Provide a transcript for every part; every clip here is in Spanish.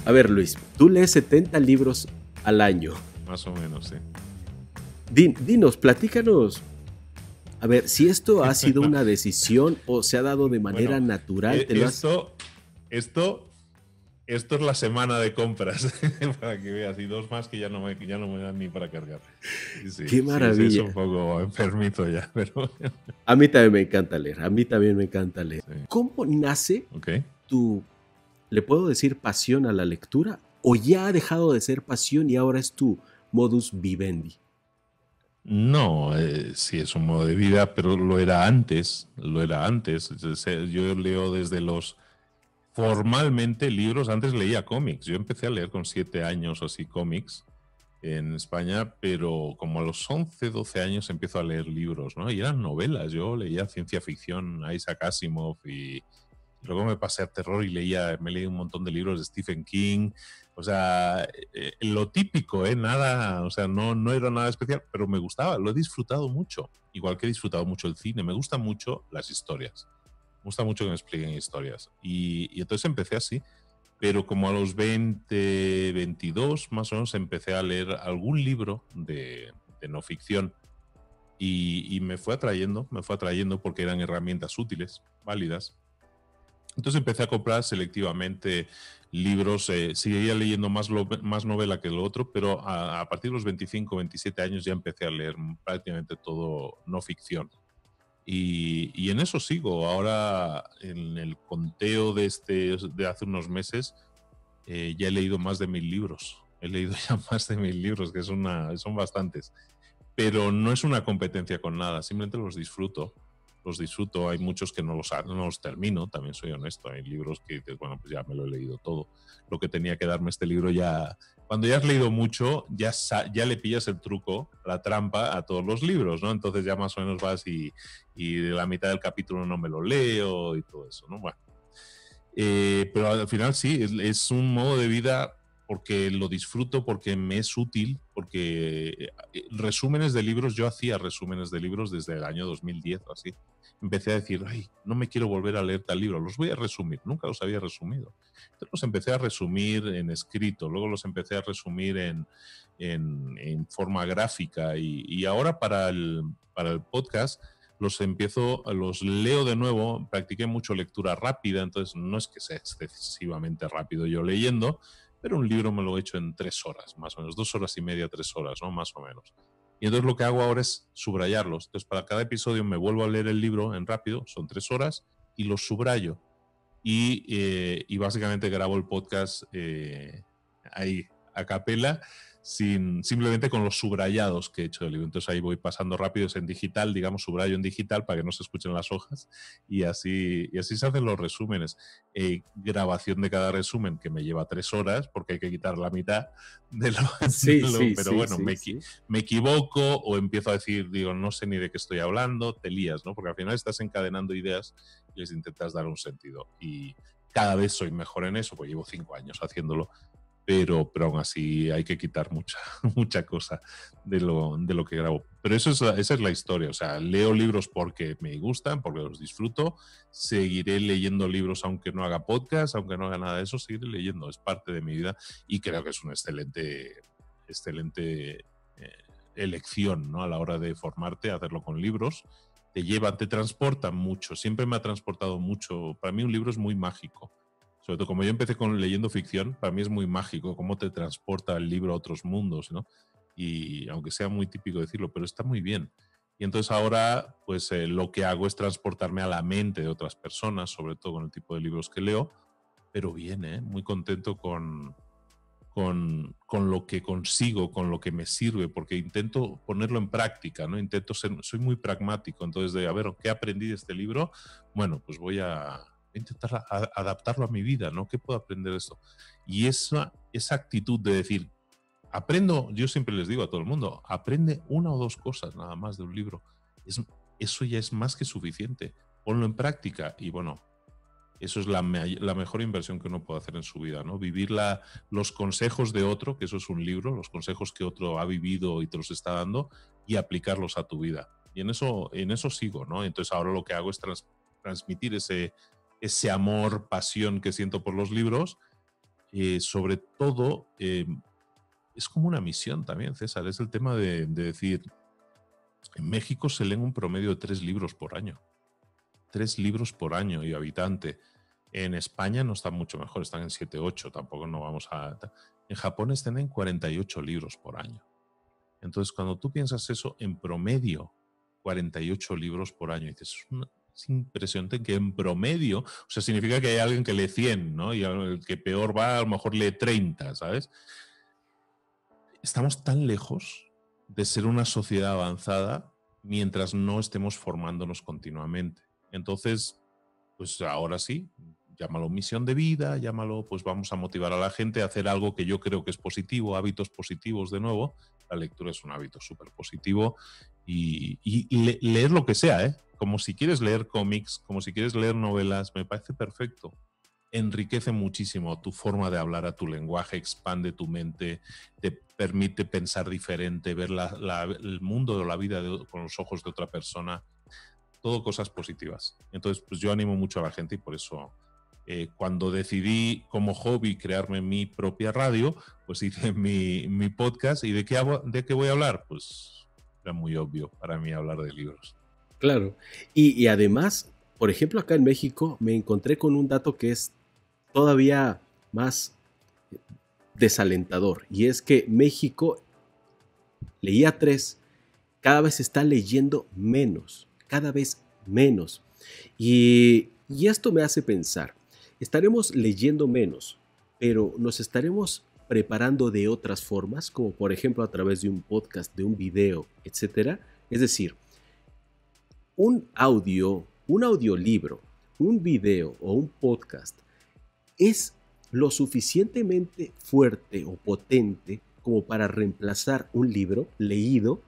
A ver, Luis, tú lees 70 libros al año. Más o menos, sí. Dinos, platícanos. A ver, si esto ha sido una decisión o se ha dado de manera natural. Esto es la semana de compras, para que veas, y 2 más que ya no me dan ni para cargar. Sí, ¡Qué maravilla! Sí, es un poco enfermito ya, pero... A mí también me encanta leer, Sí. ¿Cómo nace ¿le puedo decir pasión a la lectura? ¿O ya ha dejado de ser pasión y ahora es tu modus vivendi? No, sí es un modo de vida, pero lo era antes. Yo leo desde formalmente libros, antes leía cómics. Yo empecé a leer con 7 años o así cómics en España, pero como a los 11, 12 años empiezo a leer libros, ¿no? Y eran novelas. Yo leía ciencia ficción, Isaac Asimov, y luego me pasé a terror y me leí un montón de libros de Stephen King. O sea, lo típico, nada, o sea, no era nada especial, pero me gustaba, lo he disfrutado mucho. Igual que he disfrutado mucho el cine, me gustan mucho las historias. Me gusta mucho que me expliquen historias. Y entonces empecé así, pero como a los 20, 22 más o menos empecé a leer algún libro de no ficción y me fue atrayendo porque eran herramientas útiles, válidas. Entonces empecé a comprar selectivamente libros, seguía leyendo más novela que lo otro, pero a partir de los 25, 27 años ya empecé a leer prácticamente todo no ficción. Y en eso sigo. Ahora, en el conteo de hace unos meses, ya he leído más de 1000 libros. He leído ya más de 1000 libros, que son bastantes. Pero no es una competencia con nada, simplemente los disfruto. Hay muchos que no los termino, también soy honesto. Hay libros que dices, bueno, pues ya me lo he leído todo. Lo que tenía que darme este libro ya... Cuando ya has leído mucho, ya le pillas el truco, la trampa a todos los libros, ¿no? Entonces ya más o menos vas y de la mitad del capítulo no me lo leo y todo eso, ¿no? Bueno. Pero al final sí, es un modo de vida porque lo disfruto, porque me es útil, porque resúmenes de libros, yo hacía resúmenes de libros desde el año 2010 o así. Empecé a decir, ay, no me quiero volver a leer tal libro, los voy a resumir, nunca los había resumido. Entonces los empecé a resumir en escrito, luego los empecé a resumir en forma gráfica y ahora para el podcast los leo de nuevo. Practiqué mucho lectura rápida, entonces no es que sea excesivamente rápido yo leyendo, pero un libro me lo he hecho en 3 horas, más o menos, 2 horas y media, 3 horas, ¿no? Más o menos. Y entonces lo que hago ahora es subrayarlos. Entonces para cada episodio me vuelvo a leer el libro en rápido, son 3 horas, y los subrayo. Y básicamente grabo el podcast ahí, a capela, simplemente con los subrayados que he hecho del libro. Entonces ahí voy pasando rápido, es en digital, digamos, subrayo en digital para que no se escuchen las hojas y así se hacen los resúmenes. Grabación de cada resumen que me lleva 3 horas porque hay que quitar la mitad de lo... Pero bueno, me equivoco o empiezo a decir, digo, no sé ni de qué estoy hablando, te lías, ¿no? Porque al final estás encadenando ideas y les intentas dar un sentido. Y cada vez soy mejor en eso, pues llevo 5 años haciéndolo. Pero aún así hay que quitar mucha cosa de lo que grabo. Pero esa es la historia. O sea, leo libros porque me gustan, porque los disfruto. Seguiré leyendo libros aunque no haga podcast, aunque no haga nada de eso, seguiré leyendo. Es parte de mi vida y creo que es una excelente elección, ¿no? A la hora de formarte, hacerlo con libros. Te transportan mucho. Siempre me ha transportado mucho. Para mí un libro es muy mágico. Sobre todo como yo empecé leyendo ficción, para mí es muy mágico cómo te transporta el libro a otros mundos, ¿no? Y aunque sea muy típico decirlo, pero está muy bien. Y entonces ahora, pues lo que hago es transportarme a la mente de otras personas, sobre todo con el tipo de libros que leo, pero bien, muy contento con lo que consigo, con lo que me sirve, porque intento ponerlo en práctica, ¿no? Soy muy pragmático, entonces a ver, ¿qué aprendí de este libro? Bueno, pues voy a intentar adaptarlo a mi vida, ¿no? ¿Qué puedo aprender de esto? Y esa actitud de decir, yo siempre les digo a todo el mundo, aprende 1 o 2 cosas nada más de un libro. Eso ya es más que suficiente. Ponlo en práctica y bueno, eso es la mejor inversión que uno puede hacer en su vida, ¿no? Vivir los consejos de otro, que eso es un libro, los consejos que otro ha vivido y te los está dando, y aplicarlos a tu vida. Y en eso sigo, ¿no? Entonces ahora lo que hago es transmitir ese amor, pasión que siento por los libros, sobre todo, es como una misión también, César. Es el tema de decir, en México se leen un promedio de 3 libros por año. 3 libros por año y habitante. En España no están mucho mejor, están en 7, 8, tampoco no vamos a... En Japón están en 48 libros por año. Entonces, cuando tú piensas eso, en promedio, 48 libros por año, dices, es impresionante que en promedio, o sea, significa que hay alguien que lee 100, ¿no? Y el que peor va, a lo mejor lee 30, ¿sabes? Estamos tan lejos de ser una sociedad avanzada mientras no estemos formándonos continuamente. Entonces, pues ahora sí, llámalo misión de vida, llámalo, pues vamos a motivar a la gente a hacer algo que yo creo que es positivo, hábitos positivos de nuevo. La lectura es un hábito súper positivo y leer lo que sea, ¿eh? Como si quieres leer cómics, como si quieres leer novelas, me parece perfecto. Enriquece muchísimo tu forma de hablar, a tu lenguaje, expande tu mente, te permite pensar diferente, ver el mundo de la vida con los ojos de otra persona. Todo cosas positivas. Entonces, pues yo animo mucho a la gente y por eso cuando decidí como hobby crearme mi propia radio, pues hice mi podcast. ¿Y de qué voy a hablar? Pues era muy obvio para mí hablar de libros. Claro. Y además, por ejemplo, acá en México me encontré con un dato que es todavía más desalentador. Y es que México leía 3, cada vez está leyendo menos, cada vez menos. Y esto me hace pensar, estaremos leyendo menos, pero nos estaremos preparando de otras formas, como por ejemplo a través de un podcast, de un video, etcétera. Es decir, un audiolibro, un video o un podcast es lo suficientemente fuerte o potente como para reemplazar un libro leído.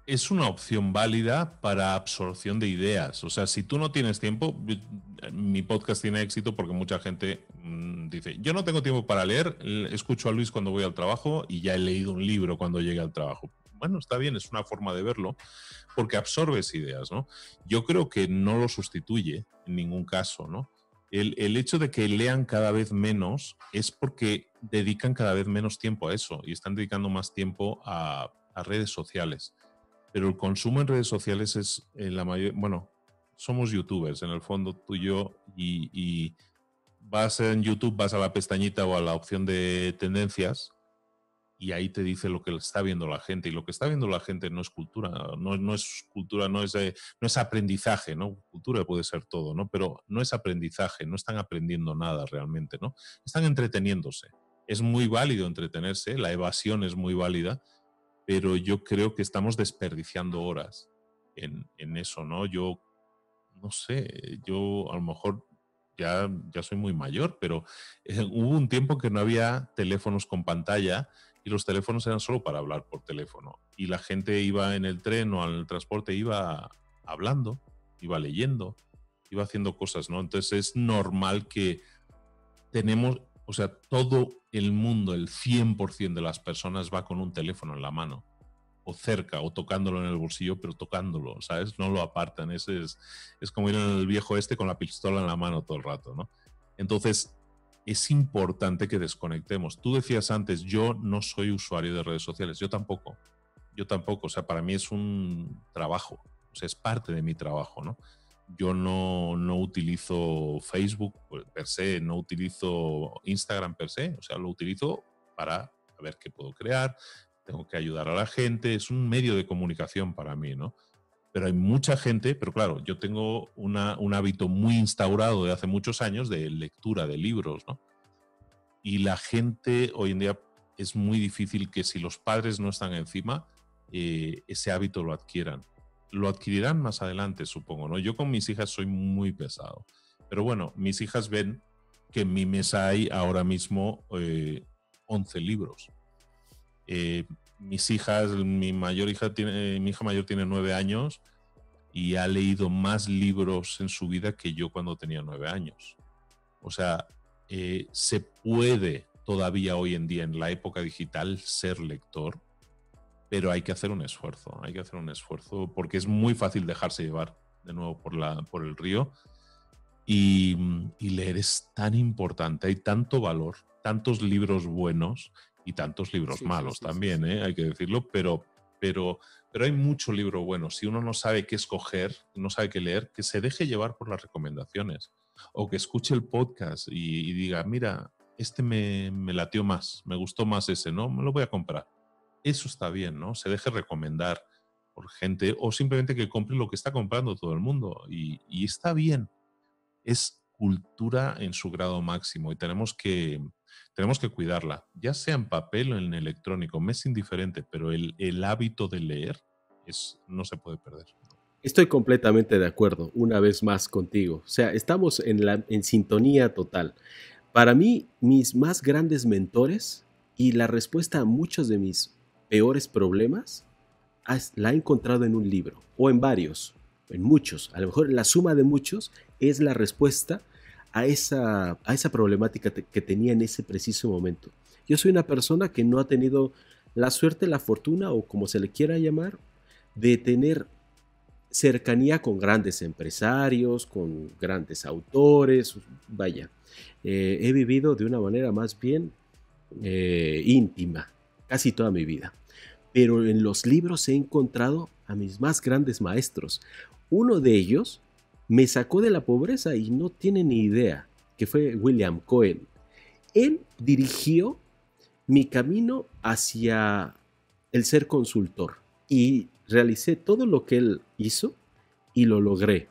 Es una opción válida para absorción de ideas. O sea, si tú no tienes tiempo, mi podcast tiene éxito porque mucha gente dice, yo no tengo tiempo para leer, escucho a Luis cuando voy al trabajo y ya he leído un libro cuando llegue al trabajo. Bueno, está bien, es una forma de verlo porque absorbes ideas, ¿no? Yo creo que no lo sustituye en ningún caso, ¿no? El hecho de que lean cada vez menos es porque dedican cada vez menos tiempo a eso y están dedicando más tiempo a redes sociales. Pero el consumo en redes sociales es la mayor... Bueno, somos youtubers en el fondo, tú y yo, y vas en YouTube, vas a la pestañita o a la opción de tendencias y ahí te dice lo que está viendo la gente. Y lo que está viendo la gente no es cultura, no es cultura, no es aprendizaje, ¿no? Cultura puede ser todo, ¿no? Pero no es aprendizaje, no están aprendiendo nada realmente, ¿no? Están entreteniéndose. Es muy válido entretenerse, la evasión es muy válida, pero yo creo que estamos desperdiciando horas en eso, ¿no? Yo no sé, yo a lo mejor ya soy muy mayor, pero hubo un tiempo que no había teléfonos con pantalla y los teléfonos eran solo para hablar por teléfono. Y la gente iba en el tren o al transporte, iba hablando, iba leyendo, iba haciendo cosas, ¿no? Entonces es normal que tenemos, o sea, todo el mundo, el 100% de las personas va con un teléfono en la mano, o cerca, o tocándolo en el bolsillo, pero tocándolo, ¿sabes? No lo apartan. Es como ir en el viejo este con la pistola en la mano todo el rato, ¿no? Entonces, es importante que desconectemos. Tú decías antes, yo no soy usuario de redes sociales. Yo tampoco. O sea, para mí es un trabajo. O sea, es parte de mi trabajo, ¿no? Yo no utilizo Facebook per se, no utilizo Instagram per se, o sea, lo utilizo para ver qué puedo crear, tengo que ayudar a la gente, es un medio de comunicación para mí, ¿no? Pero hay mucha gente, pero claro, yo tengo un hábito muy instaurado de hace muchos años de lectura de libros, ¿no? Y la gente hoy en día es muy difícil que si los padres no están encima, ese hábito lo adquieran. Lo adquirirán más adelante, supongo, ¿no? Yo con mis hijas soy muy pesado. Pero bueno, mis hijas ven que en mi mesa hay ahora mismo 11 libros. Mis hijas, mi hija mayor tiene 9 años y ha leído más libros en su vida que yo cuando tenía 9 años. O sea, se puede todavía hoy en día en la época digital ser lector, pero hay que hacer un esfuerzo, porque es muy fácil dejarse llevar de nuevo por el río Y leer es tan importante, hay tanto valor, tantos libros buenos y tantos libros malos también, hay que decirlo, pero hay mucho libro bueno. Si uno no sabe qué escoger, no sabe qué leer, que se deje llevar por las recomendaciones o que escuche el podcast y diga, mira, este me latió más, me gustó más ese, ¿no? Me lo voy a comprar. Eso está bien, ¿no? Se deje recomendar por gente o simplemente que compre lo que está comprando todo el mundo y está bien. Es cultura en su grado máximo y tenemos que cuidarla, ya sea en papel o en electrónico, me es indiferente, pero el hábito de leer no se puede perder. Estoy completamente de acuerdo, una vez más contigo. O sea, estamos en sintonía total. Para mí, mis más grandes mentores y la respuesta a muchos de mis peores problemas la he encontrado en un libro o en varios, en muchos. A lo mejor la suma de muchos es la respuesta a esa problemática que tenía en ese preciso momento. Yo soy una persona que no ha tenido la suerte, la fortuna o como se le quiera llamar, de tener cercanía con grandes empresarios, con grandes autores, vaya. He vivido de una manera más bien íntima casi toda mi vida. Pero en los libros he encontrado a mis más grandes maestros. Uno de ellos me sacó de la pobreza y no tiene ni idea, que fue William Cohen. Él dirigió mi camino hacia el ser consultor y realicé todo lo que él hizo y lo logré.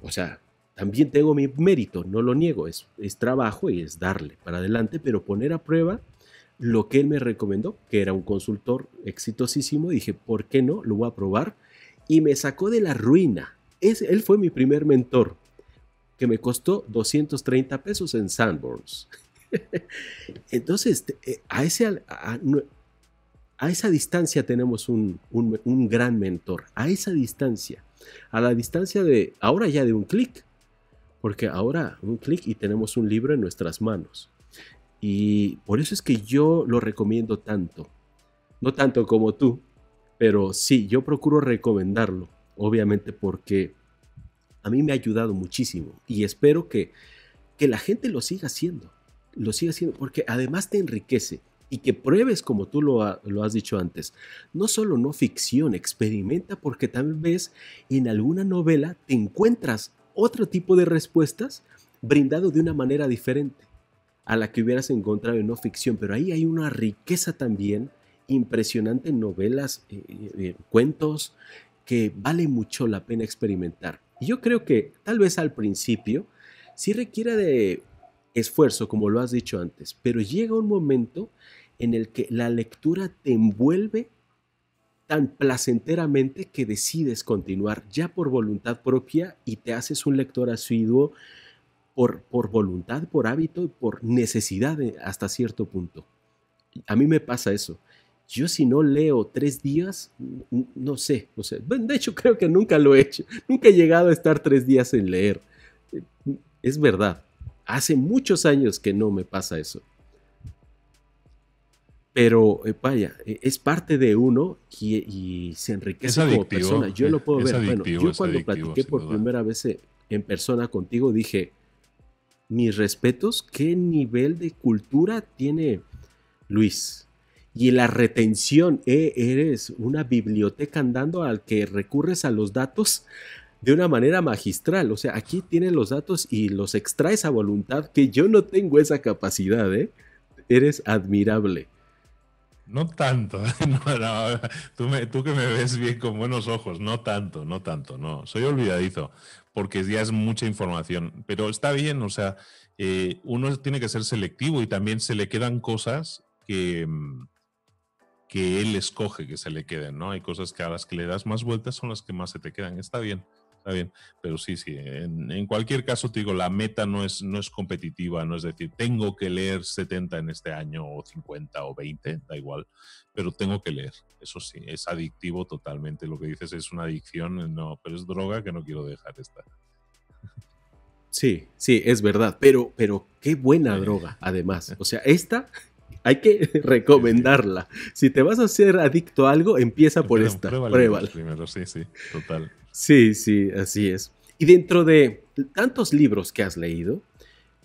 O sea, también tengo mi mérito, no lo niego, es trabajo y es darle para adelante, pero poner a prueba lo que él me recomendó, que era un consultor exitosísimo, dije, ¿por qué no? Lo voy a probar. Y me sacó de la ruina. Él fue mi primer mentor, que me costó 230 pesos en Sanborns. Entonces, a esa distancia tenemos un gran mentor, a esa distancia, a la distancia de, ahora ya de un clic, porque ahora un clic y tenemos un libro en nuestras manos. Y por eso es que yo lo recomiendo tanto. No tanto como tú, pero sí, yo procuro recomendarlo, obviamente porque a mí me ha ayudado muchísimo y espero que la gente lo siga haciendo, porque además te enriquece y que pruebes, como tú lo has dicho antes, no solo no ficción, experimenta, porque tal vez en alguna novela te encuentras otro tipo de respuestas brindado de una manera diferente a la que hubieras encontrado en no ficción, pero ahí hay una riqueza también impresionante en novelas, cuentos, que vale mucho la pena experimentar. Y yo creo que tal vez al principio sí requiere de esfuerzo, como lo has dicho antes, pero llega un momento en el que la lectura te envuelve tan placenteramente que decides continuar ya por voluntad propia y te haces un lector asiduo por voluntad, por hábito, por necesidad hasta cierto punto. A mí me pasa eso. Yo si no leo 3 días, no sé. De hecho, creo que nunca lo he hecho. Nunca he llegado a estar 3 días sin leer. Es verdad. Hace muchos años que no me pasa eso. Pero vaya, es parte de uno y se enriquece como persona. Yo lo puedo ver. Bueno, yo cuando platiqué por primera vez en persona contigo dije, mis respetos, qué nivel de cultura tiene Luis. Y la retención, eres una biblioteca andando al que recurres a los datos de una manera magistral. O sea, aquí tienes los datos y los extraes a voluntad, que yo no tengo esa capacidad, ¿eh? Eres admirable. No tanto, no. Tú que me ves bien con buenos ojos, no tanto, no. Soy olvidadizo, porque ya es mucha información, pero está bien, o sea, uno tiene que ser selectivo y también se le quedan cosas que él escoge que se le queden, ¿no? Hay cosas que a las que le das más vueltas son las que más se te quedan, está bien, pero sí, en cualquier caso te digo, la meta no es competitiva, no es decir, tengo que leer 70 en este año o 50 o 20, da igual, pero tengo que leer, eso sí, es adictivo totalmente, lo que dices es una adicción, no, pero es droga que no quiero dejar esta. Sí, es verdad, pero qué buena droga, además, o sea, esta hay que recomendarla. Si te vas a hacer adicto a algo, empieza por esta, pruébala. Primero, sí, total. Sí, así es. Y dentro de tantos libros que has leído,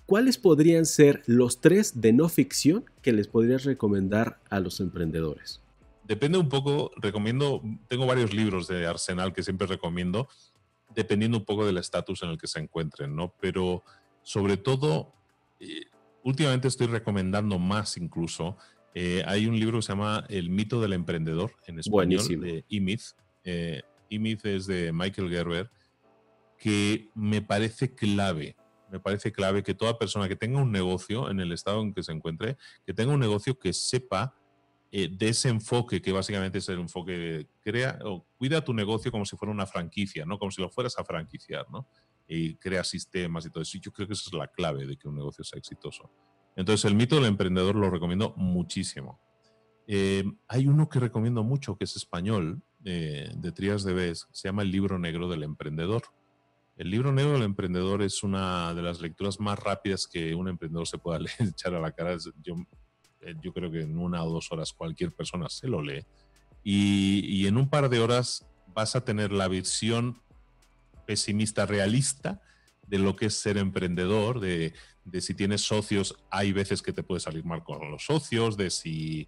¿cuáles podrían ser los 3 de no ficción que les podrías recomendar a los emprendedores? Depende un poco, tengo varios libros de arsenal que siempre recomiendo, dependiendo un poco del estatus en el que se encuentren, ¿no? Pero sobre todo, últimamente estoy recomendando más incluso. Hay un libro que se llama El mito del emprendedor, en español, buenísimo, de E-Myth. E-Myth es de Michael Gerber, que me parece clave. Me parece clave que toda persona que tenga un negocio en el estado en que se encuentre, que tenga un negocio que sepa de ese enfoque, que básicamente es el enfoque de cuida tu negocio como si fuera una franquicia, ¿no? Como si lo fueras a franquiciar, ¿no? Y crea sistemas y todo eso. Y yo creo que esa es la clave de que un negocio sea exitoso. Entonces, el mito del emprendedor lo recomiendo muchísimo. Hay uno que recomiendo mucho, que es español, de Trías de Bes, se llama El libro negro del emprendedor. El libro negro del emprendedor es una de las lecturas más rápidas que un emprendedor se pueda echar a la cara. Yo creo que en 1 o 2 horas cualquier persona se lo lee. Y en un par de horas vas a tener la visión pesimista realista de lo que es ser emprendedor, de si tienes socios, hay veces que te puede salir mal con los socios, de si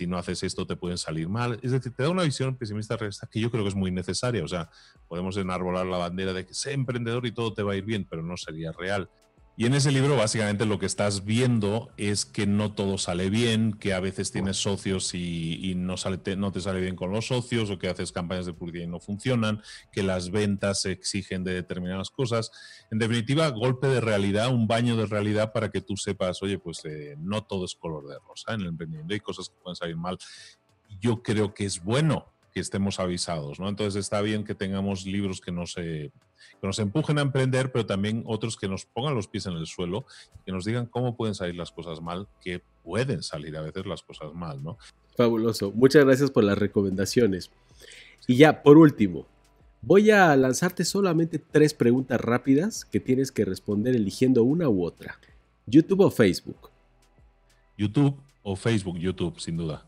no haces esto te pueden salir mal. Es decir, te da una visión pesimista realista que yo creo que es muy necesaria. O sea, podemos enarbolar la bandera de que sé emprendedor y todo te va a ir bien, pero no sería real. Y en ese libro básicamente lo que estás viendo es que no todo sale bien, que a veces tienes socios y no te sale bien con los socios, o que haces campañas de publicidad y no funcionan, que las ventas se exigen de determinadas cosas. En definitiva, golpe de realidad, un baño de realidad para que tú sepas, oye, pues no todo es color de rosa en el emprendimiento, hay cosas que pueden salir mal. Yo creo que es bueno que estemos avisados, ¿no? Entonces está bien que tengamos libros que nos empujen a emprender, pero también otros que nos pongan los pies en el suelo, que nos digan cómo pueden salir las cosas mal, que pueden salir a veces las cosas mal, ¿no? Fabuloso. Muchas gracias por las recomendaciones. Y ya, por último, voy a lanzarte solamente 3 preguntas rápidas que tienes que responder eligiendo una u otra. ¿YouTube o Facebook? YouTube o Facebook, YouTube, sin duda.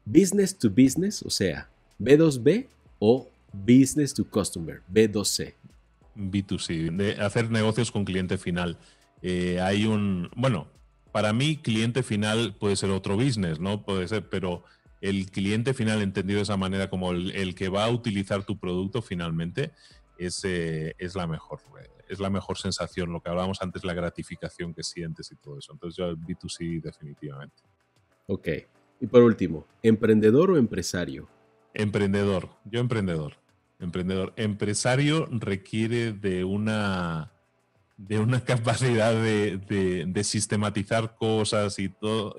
¿Business to business, o sea, B2B o business to customer, B2C? B2C, de hacer negocios con cliente final. Para mí cliente final puede ser otro business, ¿no? Puede ser, pero el cliente final entendido de esa manera como el que va a utilizar tu producto finalmente es la mejor sensación. Lo que hablábamos antes, la gratificación que sientes y todo eso. Entonces yo el B2C definitivamente. Ok. Y por último, ¿emprendedor o empresario? Emprendedor. Yo emprendedor. Empresario requiere de una capacidad de sistematizar cosas y todo,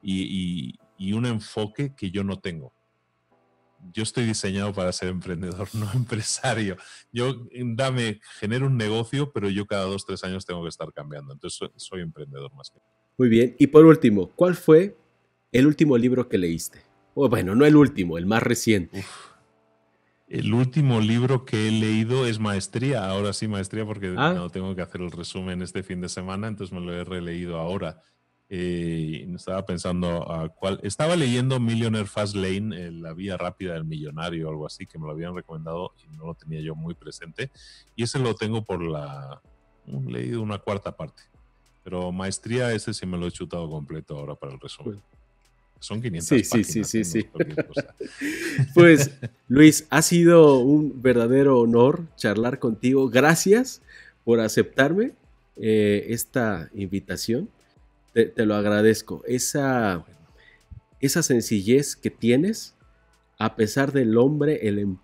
y un enfoque que yo no tengo. Yo estoy diseñado para ser emprendedor, no empresario. Genero un negocio, pero yo cada 2 o 3 años tengo que estar cambiando. Entonces soy emprendedor más que. Muy bien. Y por último, ¿cuál fue el último libro que leíste? O bueno, no el último, el más reciente. El último libro que he leído es Maestría. Ahora sí, Maestría, porque no tengo que hacer el resumen este fin de semana, entonces me lo he releído ahora. Estaba pensando cuál. Estaba leyendo Millionaire Fast Lane, la vía rápida del millonario o algo así, que me lo habían recomendado y no lo tenía yo muy presente. Y ese lo tengo he leído una 4ª parte. Pero Maestría, ese sí me lo he chutado completo ahora para el resumen. Son 500 páginas. Sí. Pues, Luis, ha sido un verdadero honor charlar contigo. Gracias por aceptarme esta invitación. Te lo agradezco. Esa sencillez que tienes, a pesar del hombre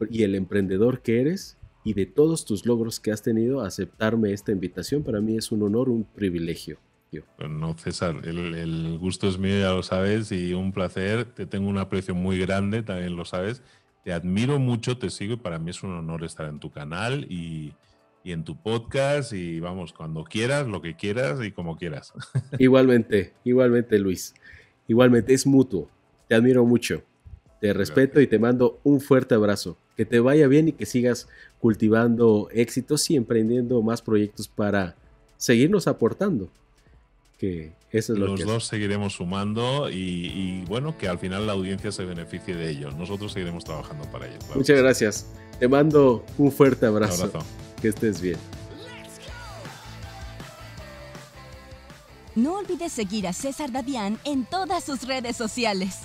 y el emprendedor que eres, y de todos tus logros que has tenido, aceptarme esta invitación para mí es un honor, un privilegio. No, César, el gusto es mío, ya lo sabes, y un placer. Te tengo un aprecio muy grande, también lo sabes. Te admiro mucho, te sigo y para mí es un honor estar en tu canal y en tu podcast, y vamos, cuando quieras, lo que quieras y como quieras. Igualmente, Luis. Igualmente, es mutuo. Te admiro mucho. Te respeto y te mando un fuerte abrazo. Que te vaya bien y que sigas cultivando éxitos y emprendiendo más proyectos para seguirnos aportando. Que eso es lo que los dos seguiremos sumando y bueno, que al final la audiencia se beneficie de ello. Nosotros seguiremos trabajando para ello. Claro. Muchas gracias. Te mando un fuerte abrazo. Un abrazo. Que estés bien. No olvides seguir a César Davián en todas sus redes sociales.